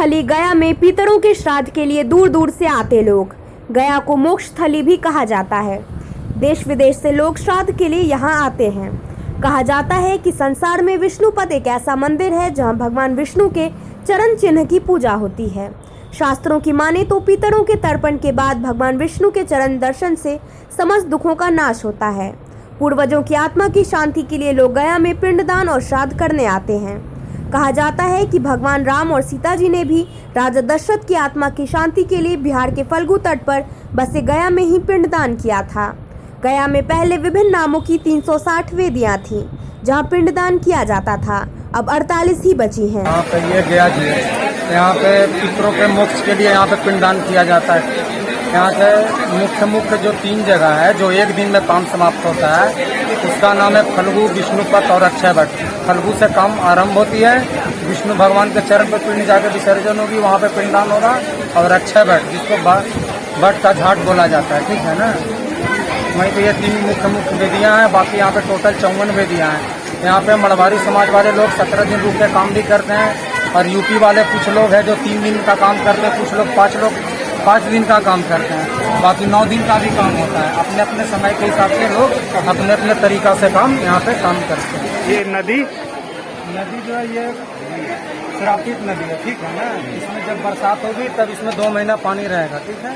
स्थली गया में पितरों के श्राद्ध के लिए दूर दूर से आते लोग। गया को मोक्ष स्थली भी कहा जाता है। देश विदेश से लोग श्राद्ध के लिए यहाँ आते हैं। कहा जाता है कि संसार में विष्णुपद एक ऐसा मंदिर है जहाँ भगवान विष्णु के चरण चिन्ह की पूजा होती है। शास्त्रों की माने तो पितरों के तर्पण के बाद भगवान विष्णु के चरण दर्शन से समस्त दुखों का नाश होता है। पूर्वजों की आत्मा की शांति के लिए लोग गया में पिंडदान और श्राद्ध करने आते हैं। कहा जाता है कि भगवान राम और सीता जी ने भी राजा दशरथ की आत्मा की शांति के लिए बिहार के फल्गु तट पर बसे गया में ही पिंडदान किया था। गया में पहले विभिन्न नामों की 360 वेदियां थीं, जहां पिंडदान किया जाता था। अब 48 ही बची हैं। यहाँ पे ये गया जी है, यहाँ पे पितरों के मोक्ष के लिए यहाँ पे पिंडदान किया जाता है। यहाँ से मुख्य जो 3 जगह है जो एक दिन में काम समाप्त होता है, उसका नाम है फल्गु, विष्णुपद और अक्षय वट। फल्गु से काम आरंभ होती है, विष्णु भगवान के चरण पर पिंड जाकर विसर्जन होगी, वहाँ पे पिंडदान होगा। और अक्षय वट, जिसको वट का घाट बोला जाता है, ठीक है ना। वहीं पे ये 3 मुख्य वेदियाँ हैं। बाकी यहाँ पे टोटल 54 वेदियाँ हैं। यहाँ पे मड़वारी समाज वाले लोग 17 दिन रुक के काम भी करते हैं, और यूपी वाले कुछ लोग हैं जो 3 दिन का काम करते हैं, कुछ लोग 5 दिन का काम करते हैं। बाकी 9 दिन का भी काम होता है। अपने अपने समय के हिसाब से लोग अपने अपने तरीका से काम यहाँ पे काम करते हैं। ये नदी जो है ये श्रापित नदी है, ठीक है ना। इसमें जब बरसात होगी तब इसमें 2 महीना पानी रहेगा, ठीक है।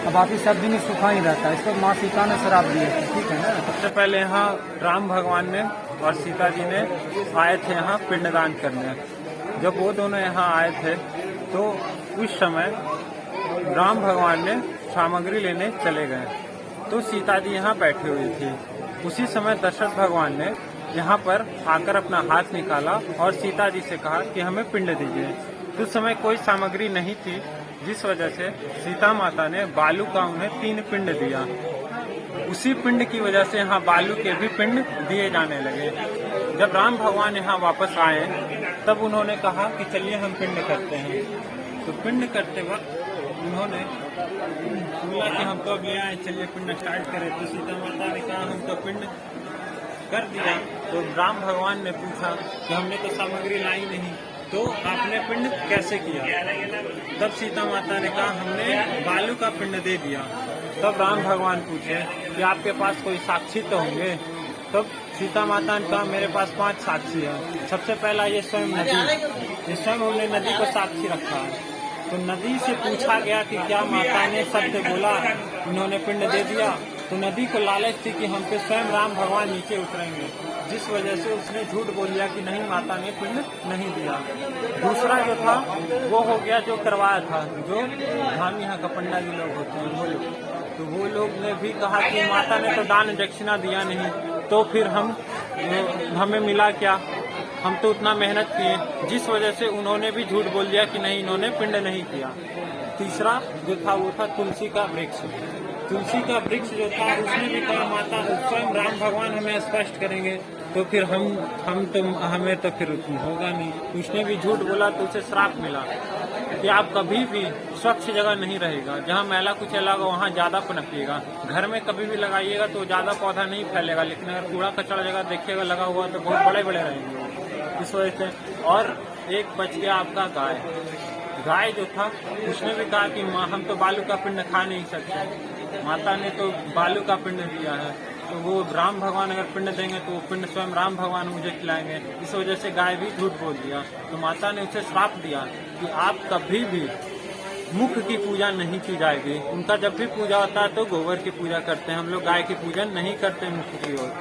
अब बाकी सब दिन सूखा ही रहता है। इसको माँ सीता ने श्राप दिए थे, ठीक है ना। सबसे पहले यहाँ राम भगवान ने और सीता जी ने आए थे यहाँ पिंडदान करने। जब वो दोनों यहाँ आए थे तो उस समय राम भगवान ने सामग्री लेने चले गए, तो सीता जी यहाँ बैठी हुई थी। उसी समय दशरथ भगवान ने यहाँ पर आकर अपना हाथ निकाला और सीता जी से कहा कि हमें पिंड दीजिए। तो उस समय कोई सामग्री नहीं थी, जिस वजह से सीता माता ने बालू का उन्हें 3 पिंड दिया। उसी पिंड की वजह से यहाँ बालू के भी पिंड दिए जाने लगे। जब राम भगवान यहाँ वापस आए तब उन्होंने कहा कि चलिए हम पिंड करते हैं। तो पिंड करते वक्त उन्होंने बोला कि हम तो अब ले आए, चलिए पिंड स्टार्ट करें। तो सीता माता ने कहा हम तो पिंड कर दिया। तो राम भगवान ने पूछा कि हमने तो सामग्री लाई नहीं, तो आपने पिंड कैसे किया? तब सीता माता ने कहा हमने बालू का पिंड दे दिया। तब राम भगवान पूछे कि आपके पास कोई साक्षी तो होंगे? तब सीता माता ने कहा मेरे पास 5 साक्षी है। सबसे पहला ये स्वयं नदी, ये स्वयं हमने नदी को साक्षी रखा है। तो नदी से पूछा गया कि क्या माता ने सत्य बोला, उन्होंने पिंड दे दिया? तो नदी को लालच थी कि हम पे स्वयं राम भगवान नीचे उतरेंगे, जिस वजह से उसने झूठ बोल दिया कि नहीं माता ने पिंड नहीं दिया। दूसरा जो था वो हो गया जो करवाया था, जो हम यहाँ का पंडा जी लोग होते हैं वो लोग, तो वो लोग ने भी कहा कि माता ने तो दान दक्षिणा दिया नहीं, तो फिर हमें मिला क्या, हम तो उतना मेहनत किए, जिस वजह से उन्होंने भी झूठ बोल दिया कि नहीं इन्होंने पिंड नहीं किया। तीसरा जो था वो था तुलसी का वृक्ष। तुलसी का वृक्ष जो था उसने भी कहा माता स्वयं राम भगवान हमें स्पष्ट करेंगे, तो फिर हमें तो फिर होगा नहीं। उसने भी झूठ बोला तो उसे श्राप मिला कि आप कभी भी स्वच्छ जगह नहीं रहेगा, जहाँ मैला कुछ लगा वहाँ ज्यादा पनपिएगा। घर में कभी भी लगाइएगा तो ज्यादा पौधा नहीं फैलेगा, लेकिन अगर कूड़ा कचरा जगह देखिएगा लगा हुआ तो बहुत बड़े बड़े रहेंगे, इस वजह से। और एक बच गया आपका गाय जो था उसने भी कहा कि माँ हम तो बालू का पिंड खा नहीं सकते, माता ने तो बालू का पिंड दिया है, तो वो राम भगवान अगर पिंड देंगे तो वो पिंड स्वयं राम भगवान मुझे खिलाएंगे। इस वजह से गाय भी झूठ बोल दिया। तो माता ने उसे श्राप दिया कि आप कभी भी मुख की पूजा नहीं की जाएगी। उनका जब भी पूजा होता है तो गोबर की पूजा करते हैं, हम लोग गाय की पूजन नहीं करते मुख की ओर।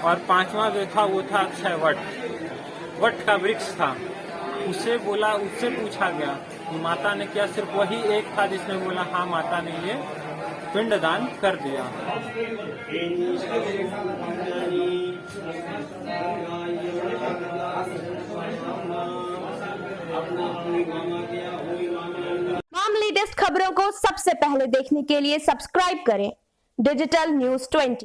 और 5वां जो था वो था अक्षय वट का वृक्ष था। उससे पूछा गया कि माता ने क्या सिर्फ वही एक था जिसने बोला हाँ माता ने ये पिंडदान कर दिया। लेटेस्ट खबरों को सबसे पहले देखने के लिए सब्सक्राइब करें डिजिटल न्यूज़ 20।